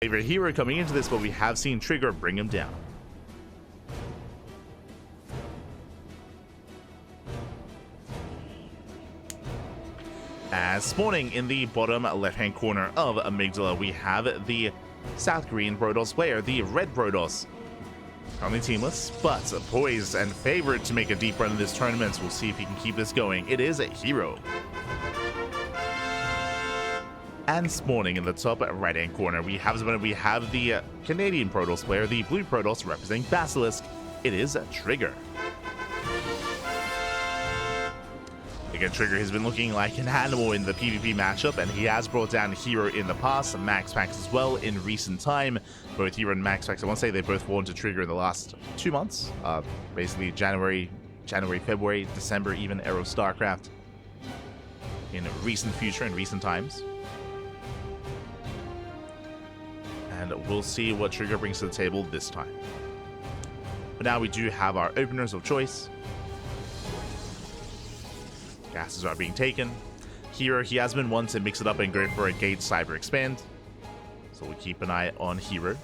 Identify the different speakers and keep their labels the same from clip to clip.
Speaker 1: favorite hero coming into this, but we have seen Trigger bring him down. As spawning in the bottom left-hand corner of Amygdala, we have the South Green Protoss player, the Red Protoss. Currently teamless, but poised and favored to make a deep run in this tournament. We'll see if he can keep this going. It is a herO. And spawning in the top right-hand corner, we have the Canadian Protoss player, the Blue Protoss representing Basilisk. It is Trigger. Again, Trigger has been looking like an animal in the PvP matchup, and he has brought down herO in the past, Max Packs as well in recent time. Both herO and Max Packs, I want to say they both won to Trigger in the last 2 months. Basically January, February, December even, era of StarCraft. In recent future, in recent times. And we'll see what Trigger brings to the table this time. But now we do have our openers of choice. Gases are being taken. herO, he has been one to mix it up and go for a Gauge Cyber Expand. So we'll keep an eye on herO.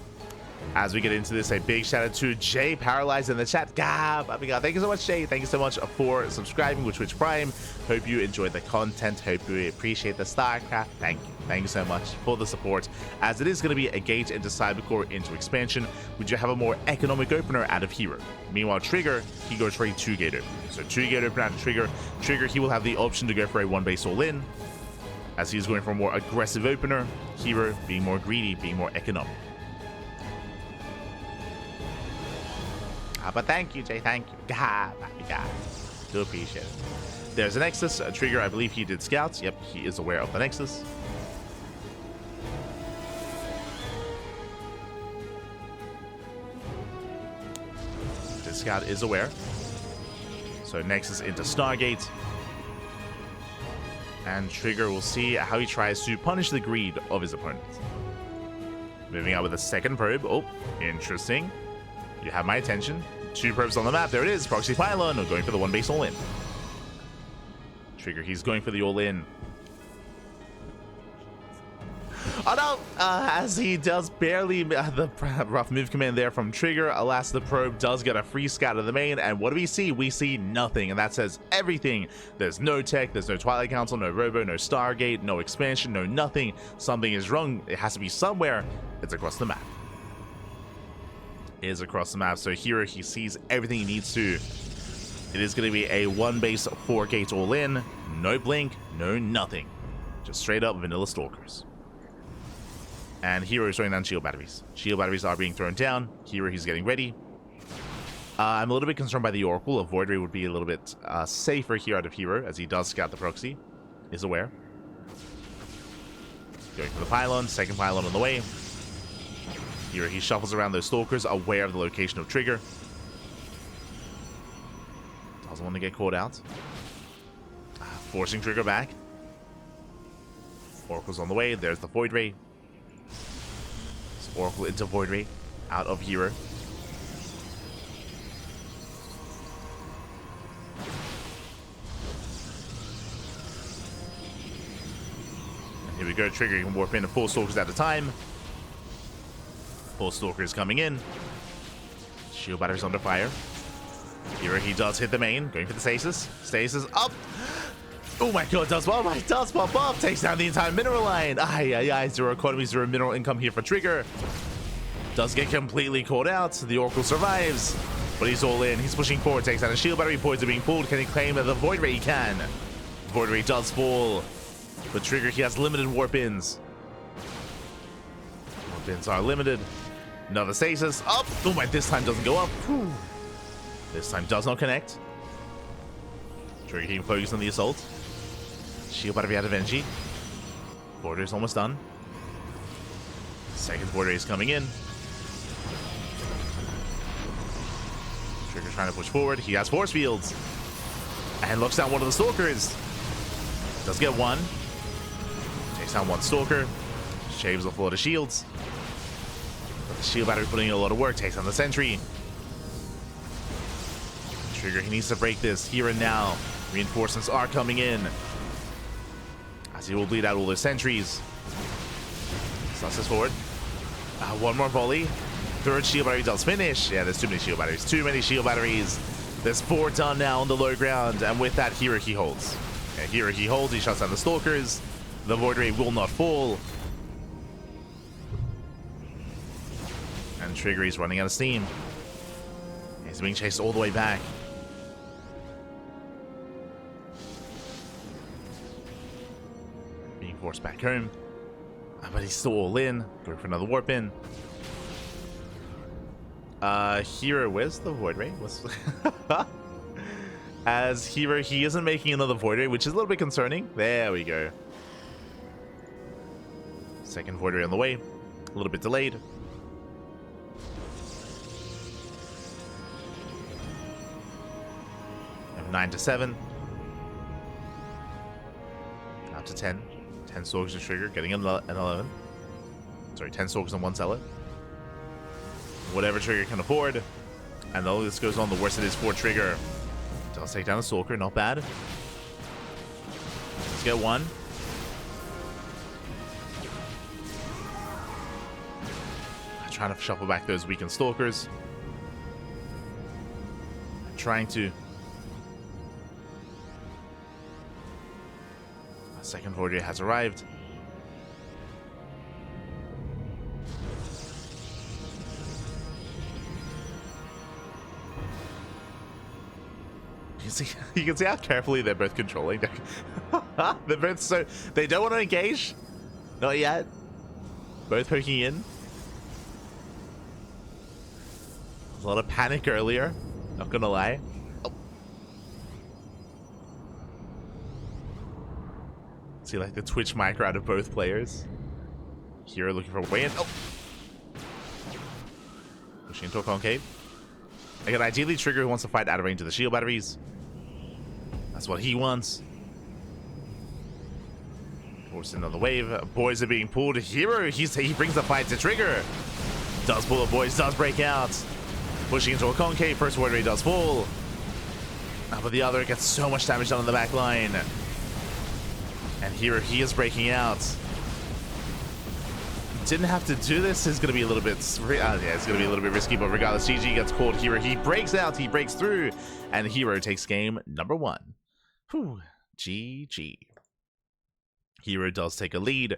Speaker 1: As we get into this, a big shout out to Jay Paralyzed in the chat. God, thank you so much, Jay. Thank you so much for subscribing with Twitch Prime. Hope you enjoyed the content. Hope you appreciate the StarCraft. Thank you. Thank you so much for the support. As it is going to be a Gauge into Cybercore into expansion, we do have a more economic opener out of herO. Meanwhile, Trigger, he goes for a 2-gate opener. So 2-gate opener out of Trigger. Trigger, he will have the option to go for a 1-base all-in, as he's going for a more aggressive opener. herO being more greedy, being more economic. But thank you, Jay. Thank you. God. Do appreciate it. There's a Nexus. Trigger, I believe he did scouts. Yep, he is aware of the Nexus. This scout is aware. So Nexus into Stargate. And Trigger will see how he tries to punish the greed of his opponent. Moving out with a second probe. Oh, interesting. You have my attention. 2 probes on the map. There it is. Proxy Pylon. Going for the 1-base all-in. Trigger, he's going for the all-in. Oh no! As he does barely the rough move command there from Trigger. Alas, the probe does get a free scout of the main. And what do we see? We see nothing. And that says everything. There's no tech. There's no Twilight Council. No Robo. No Stargate. No expansion. No nothing. Something is wrong. It has to be somewhere. It's across the map. Is across the map. So herO, he sees everything he needs to. It is going to be a 1-base 4-gate all-in. No blink, no nothing. Just straight up vanilla stalkers. And herO is throwing down shield batteries. Shield batteries are being thrown down. herO, he's getting ready. I'm a little bit concerned by the Oracle. A Void Ray would be a little bit safer here out of herO, as he does scout the proxy. Is aware. Going for the pylon. Second pylon on the way. herO, he shuffles around those stalkers, aware of the location of Trigger. Doesn't want to get caught out. Forcing Trigger back. Oracle's on the way. There's the Void Ray. Oracle into Void Ray. Out of herO. And here we go. Trigger can warp into 4 stalkers at a time. 4 stalkers coming in. Shield batteries under fire. herO, he does hit the main. Going for the stasis. Stasis up. Oh my god, does pop up. Does pop up. Takes down the entire mineral line. Aye. 0 economy, 0 mineral income here for Trigger. Does get completely caught out. The Oracle survives. But he's all in. He's pushing forward. Takes down a shield battery. Points are being pulled. Can he claim the Void Ray? He can. Void Ray does fall. But Trigger, he has limited warp-ins. Warp-ins are limited. Another stasis. Up. Oh my, this time doesn't go up. Whew. This time does not connect. Trigger keeping focused on the assault. Shield battery out of energy. Border is almost done. Second border is coming in. Trigger trying to push forward. He has force fields. And looks down one of the stalkers. Does get one. Takes down 1 stalker. Shaves off a lot of shields. But the shield battery putting in a lot of work. Takes down the sentry. Trigger, he needs to break this here and now. Reinforcements are coming in. As he will bleed out all those sentries. Susses forward. One more volley. Third shield battery does finish. Yeah, there's too many shield batteries. Too many shield batteries. There's 4 done now on the low ground. And with that, herO he holds. Yeah, herO he holds. He shuts down the stalkers. The Void Ray will not fall. And Trigger is running out of steam. He's being chased all the way back. Being forced back home. But he's still all in. Going for another warp in. herO, where's the Void Ray? As herO, he isn't making another Void Ray, which is a little bit concerning. There we go. Second Void Ray on the way. A little bit delayed. We have 9 to 7. Out to 10. 10 stalkers to Trigger, getting an 11. Sorry, 10 stalkers on 1 seller. Whatever Trigger can afford. And the longer this goes on, the worse it is for Trigger. Does take down the stalker, not bad. Let's get one. Trying to shuffle back those weakened stalkers. Trying to. A second Void Ray has arrived. You can see how carefully they're both controlling. They're both so. They don't want to engage. Not yet. Both poking in. A lot of panic earlier, not gonna lie. Oh. See like the Twitch micro out of both players. herO looking for a way in. Oh! Pushing into a concave. Again, ideally Trigger who wants to fight out of range of the shield batteries. That's what he wants. Forced another wave. Boys are being pulled. herO, he brings the fight to Trigger. Does pull the boys, does break out. Pushing into a concave, first Void Ray does fall. But the other gets so much damage done on the back line. And herO, he is breaking out. Didn't have to do this. It's going to be a little bit... yeah, it's going to be a little bit risky, but regardless, GG gets called. herO, he breaks out, he breaks through, and herO takes game number 1. Whew, GG. herO does take a lead,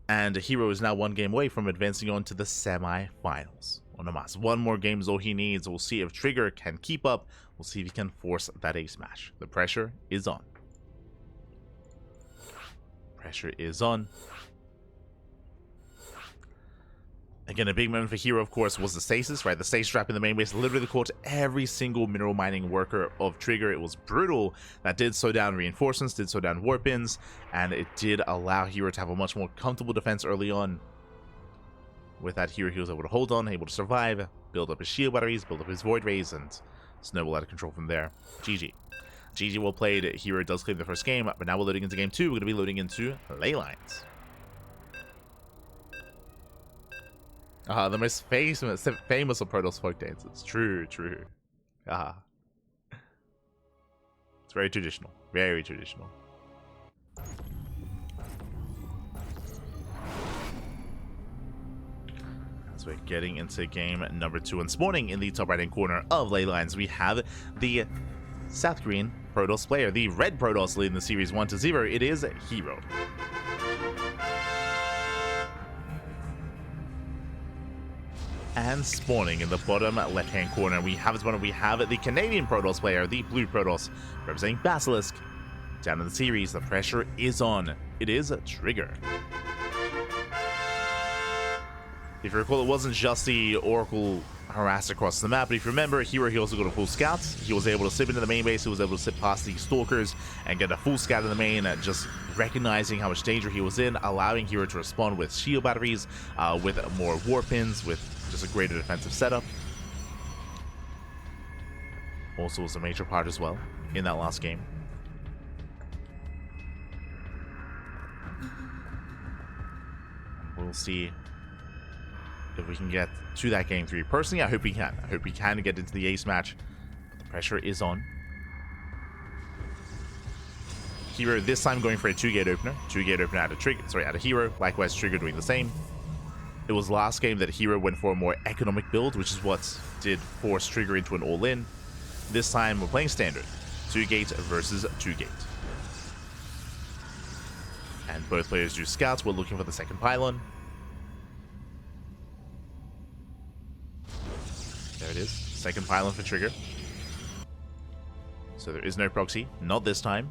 Speaker 1: and herO is now 1 game away from advancing on to the semi-finals. One more game is all he needs. We'll see if Trigger can keep up. We'll see if he can force that ace match. The pressure is on. Pressure is on. Again, a big moment for herO, of course, was the stasis, right? The stasis trap in the main base literally caught every single mineral mining worker of Trigger. It was brutal. That did slow down reinforcements, did slow down warp-ins, and it did allow herO to have a much more comfortable defense early on. With that, herO, he was able to hold on, able to survive, build up his shield batteries, build up his Void Rays, and snowball out of control from there. GG. GG, well played. herO does claim the first game, but now we're loading into game 2. We're going to be loading into ley lines. The most famous of Protoss folk dances. True, true. It's very traditional. Very traditional. So we're getting into game number 2, and spawning in the top right hand corner of ley lines, we have the South Korean Protoss player, the red Protoss leading the series 1-0. It is herO. And spawning in the bottom left hand corner, we have the Canadian Protoss player, the blue Protoss, representing Basilisk. Down in the series, the pressure is on. It is Trigger. If you recall, it wasn't just the Oracle harass across the map, but if you remember, herO, he also got a full scout. He was able to slip into the main base, he was able to slip past the stalkers and get a full scout in the main, just recognizing how much danger he was in, allowing herO to respond with shield batteries, with more warp-ins, with just a greater defensive setup. Also was a major part as well in that last game. We'll see if we can get to that game 3. Personally, I hope we can. I hope we can get into the ace match. But the pressure is on. herO this time going for a 2-gate opener. 2-gate opener out of Trigger. Sorry, out of herO. Likewise, Trigger doing the same. It was last game that herO went for a more economic build, which is what did force Trigger into an all-in. This time we're playing standard. 2-gate versus 2-gate. And both players do scouts. We're looking for the second pylon. There it is. Second pylon for Trigger. So there is no proxy. Not this time.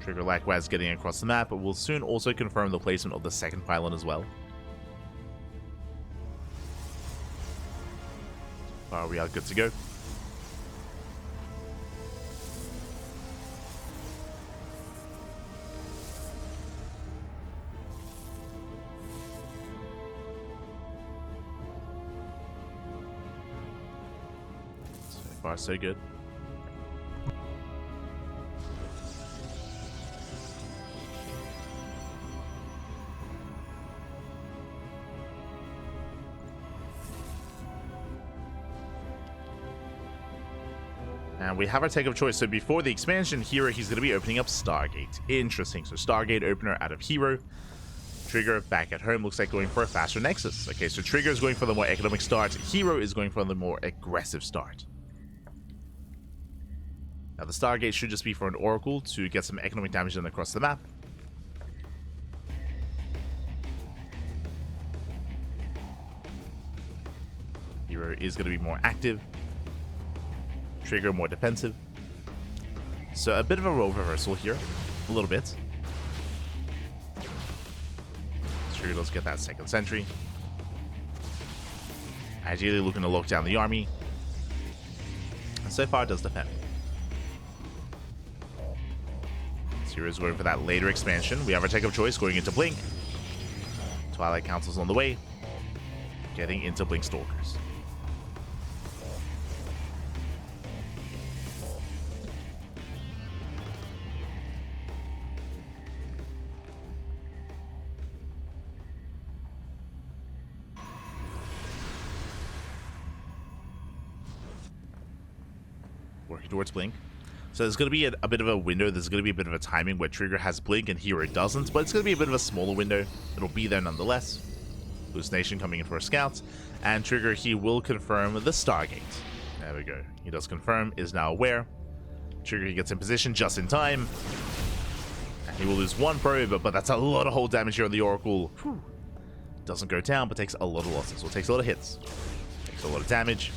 Speaker 1: Trigger likewise getting across the map, but we'll soon also confirm the placement of the second pylon as well. We are good to go. So far, so good. And we have our take of choice. So before the expansion, herO, he's going to be opening up Stargate. Interesting. So Stargate opener out of herO. Trigger back at home looks like going for a faster Nexus. Okay, so Trigger is going for the more economic start. herO is going for the more aggressive start. Now the Stargate should just be for an Oracle to get some economic damage done across the map. herO is going to be more active. Trigger more defensive. So a bit of a role reversal here. A little bit. Trigger does get that second sentry. Ideally looking to lock down the army. And so far does defend. herO is going for that later expansion. We have our take of choice going into Blink. Twilight Council's on the way. Getting into Blink Stalkers. Working towards Blink. So there's going to be a bit of a window. There's going to be a bit of a timing where Trigger has Blink and herO doesn't, but it's going to be a bit of a smaller window. It'll be there nonetheless. Hallucination coming in for a scout. And Trigger, he will confirm the Stargate. There we go. He does confirm, is now aware. Trigger, he gets in position just in time. And he will lose one probe, but that's a lot of hold damage here on the Oracle. Whew. Doesn't go down, but takes a lot of losses. So it takes a lot of hits. Takes a lot of damage.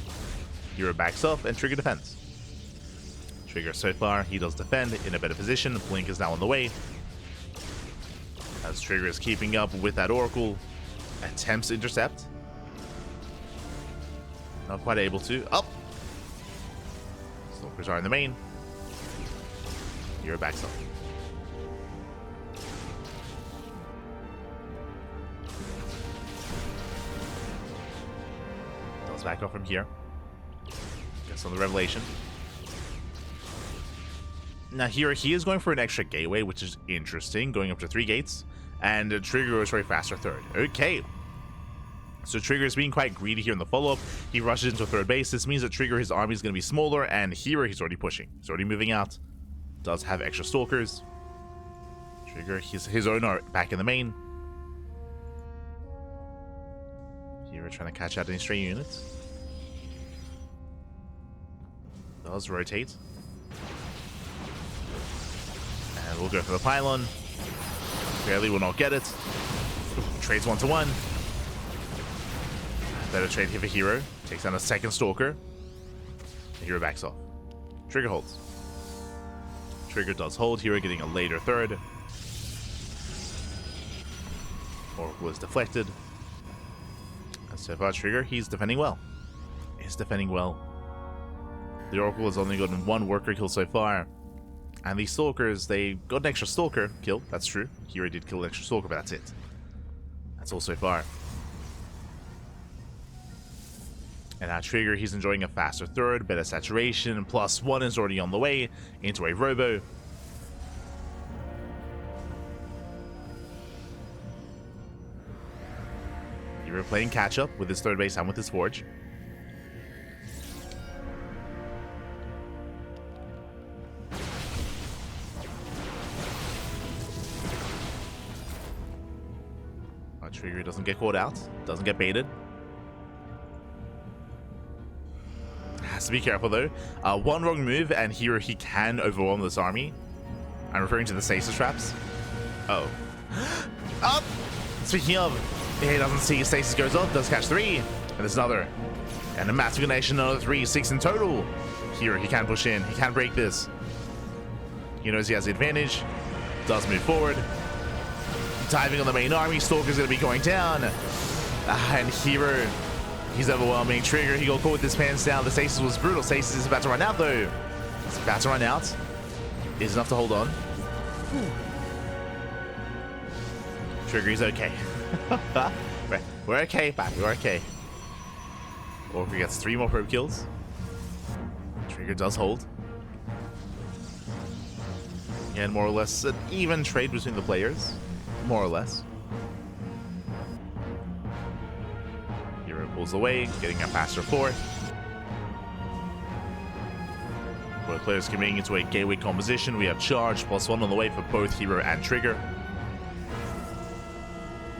Speaker 1: herO backs off, and Trigger defends. Trigger so far, he does defend in a better position. Blink is now on the way. As Trigger is keeping up with that Oracle. Attempts to intercept. Not quite able to. Up! Stalkers are in the main. herO backs up. Does back off from here. Gets on the Revelation. Now here, he is going for an extra gateway, which is interesting, going up to 3 gates, and Trigger goes for a faster third. Okay. So Trigger is being quite greedy here in the follow-up. He rushes into a third base. This means that Trigger, his army is going to be smaller, and herO, he's already pushing. He's already moving out. Does have extra stalkers. Trigger, his own are back in the main. herO trying to catch out any stray units. Does rotate. And we'll go for the pylon. Barely will not get it. Trades 1-to-1. Better trade here for herO. Takes down a second stalker. herO backs off. Trigger holds. Trigger does hold. herO getting a later third. Oracle is deflected. And so far, Trigger, he's defending well. He's defending well. The Oracle has only gotten 1 worker kill so far. And these Stalkers, they got an extra Stalker kill. That's true. herO did kill an extra Stalker, but that's it. That's all so far. And now Trigger, he's enjoying a faster third, better saturation, +1 is already on the way into a Robo. herO playing catch-up with his third base and with his Forge. Trigger doesn't get caught out, doesn't get baited. Has to be careful though. One wrong move and here he can overwhelm this army. I'm referring to the stasis traps. Oh. Up! Speaking of, he doesn't see stasis goes up, does catch 3. And there's another. And a massive nation, another 3, 6 in total. Here he can push in, he can break this. He knows he has the advantage. Does move forward. Diving on the main army, Stalker's gonna be going down. And herO, he's overwhelming. Trigger, he got caught with his pants down. The stasis was brutal. Stasis is about to run out though. It's about to run out. Is enough to hold on. Trigger, he's okay. We're okay, Bobby, we're okay. Orca gets 3 more probe kills. Trigger does hold. And more or less an even trade between the players. More or less. herO pulls away, getting a faster 4th. Both players coming into a gateway composition. We have charge +1 on the way for both herO and Trigger.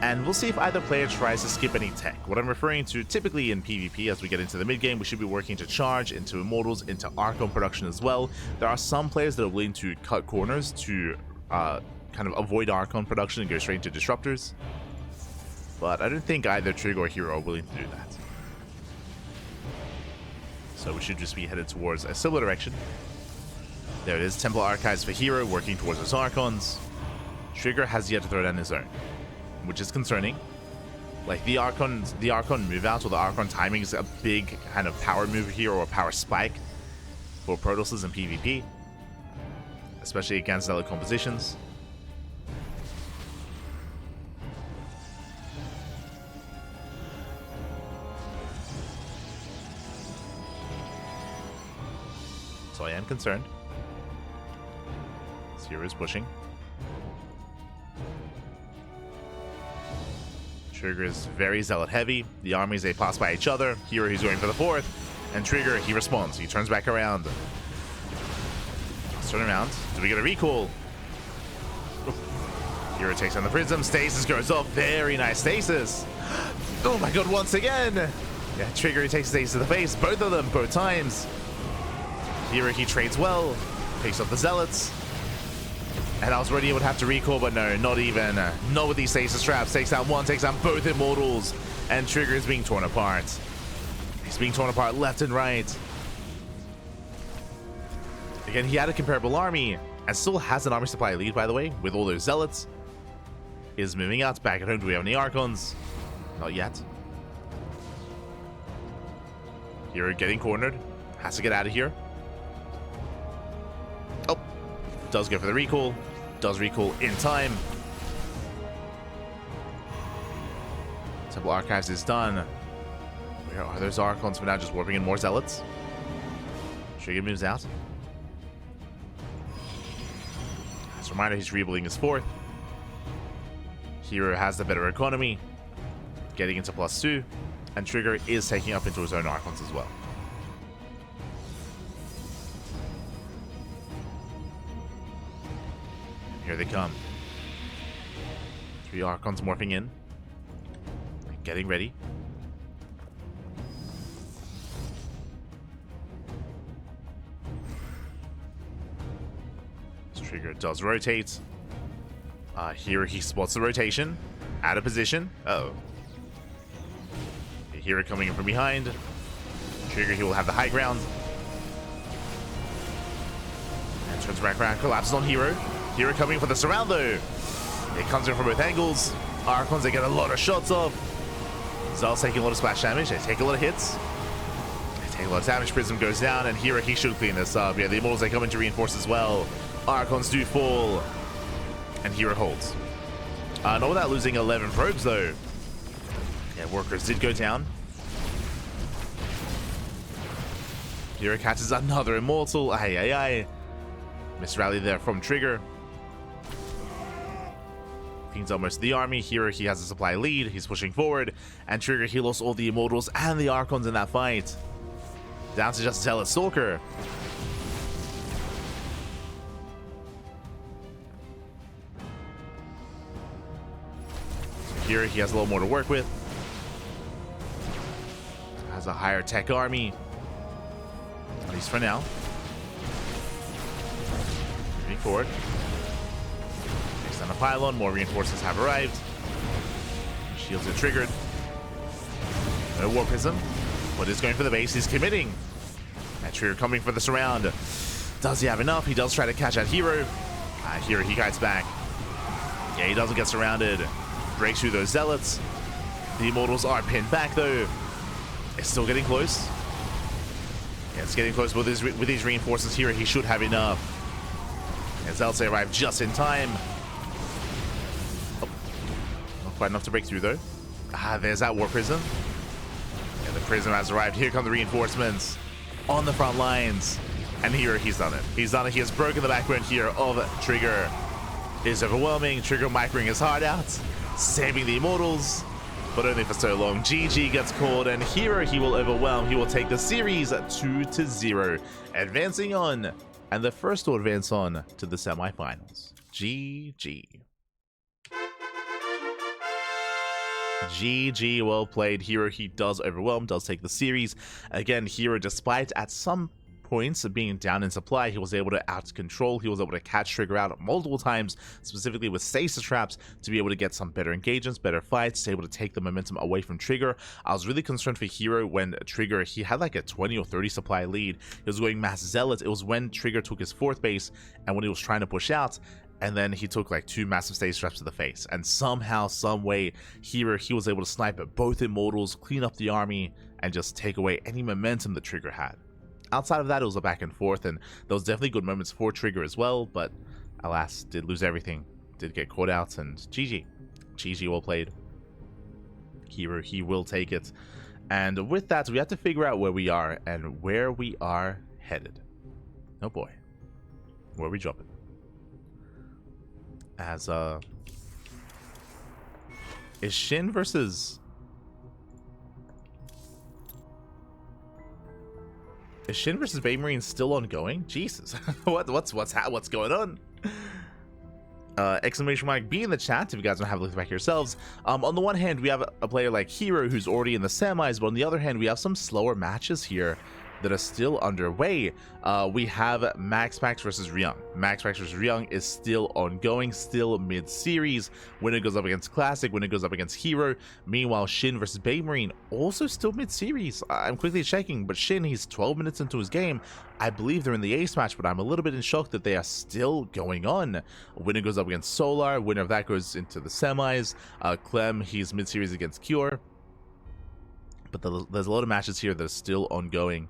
Speaker 1: And we'll see if either player tries to skip any tech. What I'm referring to typically in PvP as we get into the mid game, we should be working to charge, into Immortals, into Archon production as well. There are some players that are willing to cut corners to kind of avoid Archon production and go straight into Disruptors. But I don't think either Trigger or herO are willing to do that. So we should just be headed towards a similar direction. There it is, Temple Archives for herO, working towards his Archons. Trigger has yet to throw down his own, which is concerning. Like the Archon move out or the Archon timing is a big kind of power move here, or a power spike for Protosses in PvP, especially against other compositions. So I am concerned. herO is pushing. Trigger is very zealot heavy. The armies, they pass by each other. herO, he's going for the 4th. And Trigger, he responds. He turns back around. Let's turn around. Do we get a recall? herO takes on the Prism. Stasis goes off. Very nice stasis. Oh my god, once again. Yeah, Trigger, he takes stasis to the face. Both of them, both times. herO, he trades well. Takes off the zealots. And I was ready, it would have to recall, but no, not even. Not with these stasis traps. Takes out one, takes out both Immortals. And Trigger is being torn apart. He's being torn apart left and right. Again, he had a comparable army, and still has an army supply lead, by the way, with all those zealots. Is moving out. Back at home, do we have any Archons? Not yet. herO getting cornered. Has to get out of here. Oh. Does go for the recall. Does recall in time. Temple Archives is done. Where are those Archons for now? Just warping in more zealots. Trigger moves out. As a reminder, he's rebuilding his 4th. herO has the better economy, getting into +2, and Trigger is taking up into his own Archons as well. Here they come. 3 Archons morphing in. Getting ready. This Trigger does rotate. Here he spots the rotation. Out of position. Uh-oh. herO coming in from behind. Trigger, he will have the high ground. And turns back around. Collapses on herO. herO coming for the surround though. It comes in from both angles. Archons, they get a lot of shots off. Zal's taking a lot of splash damage. They take a lot of hits. They take a lot of damage. Prism goes down, and herO, he should clean this up. Yeah, the Immortals, they come in to reinforce as well. Archons do fall. And herO holds. Not without losing 11 probes though. Yeah, workers did go down. herO catches another Immortal. Aye, aye, aye. Missed rally there from Trigger. Cleans out most of the army. herO, he has a supply lead. He's pushing forward. And Trigger, he lost all the Immortals and the Archons in that fight. Down to just Zealot Stalker. here he has a little more to work with. Has a higher tech army, at least for now. Moving forward. Next on a pylon, more reinforcements have arrived. Shields are triggered. No War Prism, but is going for the base. He's committing. And Trigger coming for the surround. Does he have enough? He does try to catch that herO. herO, he kites back. Yeah, he doesn't get surrounded. Breaks through those zealots. The Immortals are pinned back though. It's still getting close. Yeah, it's getting close with these reinforcements here. He should have enough. And Zealots arrive just in time. Oh, not quite enough to break through though. There's that War Prism. Yeah, the Prism has arrived. Here come the reinforcements on the front lines. And here he's done it. He's done it. He has broken the backbone here of Trigger. It is overwhelming. Trigger microing his heart out, saving the Immortals, but only for so long. GG gets called, and herO he will overwhelm. He will take the series 2-0, advancing on, and the first to advance on to the semifinals. GG. GG, well played. herO, he does overwhelm, does take the series. Again, herO, despite at some points of being down in supply, he was able to out control. He was able to catch Trigger out multiple times, specifically with stasis traps, to be able to get some better engagements, better fights, able to take the momentum away from Trigger. I was really concerned for herO when Trigger, he had like a 20 or 30 supply lead. He was going mass zealots. It was when Trigger took his 4th base and when he was trying to push out, and then he took like 2 massive stasis traps to the face, and somehow, some way, herO, he was able to snipe at both Immortals, clean up the army, and just take away any momentum that Trigger had. Outside of that, it was a back and forth, and there was definitely good moments for Trigger as well, but alas, did lose everything, did get caught out, and GG. GG, well played. herO, he will take it. And with that, we have to figure out where we are and where we are headed. Oh boy. Where are we dropping? As, is Shin versus... Is Shin versus Bay Marine still ongoing? Jesus, what's going on? Exclamation mark B in the chat if you guys want to have a look back yourselves. On the one hand, we have a player like herO who's already in the semis, but on the other hand, we have some slower matches here that are still underway. We have Max versus Ryung. Max versus Ryung is still ongoing, still mid-series. Winner goes up against Classic, winner goes up against herO. Meanwhile, Shin versus Bay Marine, also still mid-series. I'm quickly checking, but Shin, he's 12 minutes into his game. I believe they're in the ace match, but I'm a little bit in shock that they are still going on. Winner goes up against Solar, winner of that goes into the semis. Clem, he's mid-series against Cure. But there's a lot of matches here that are still ongoing.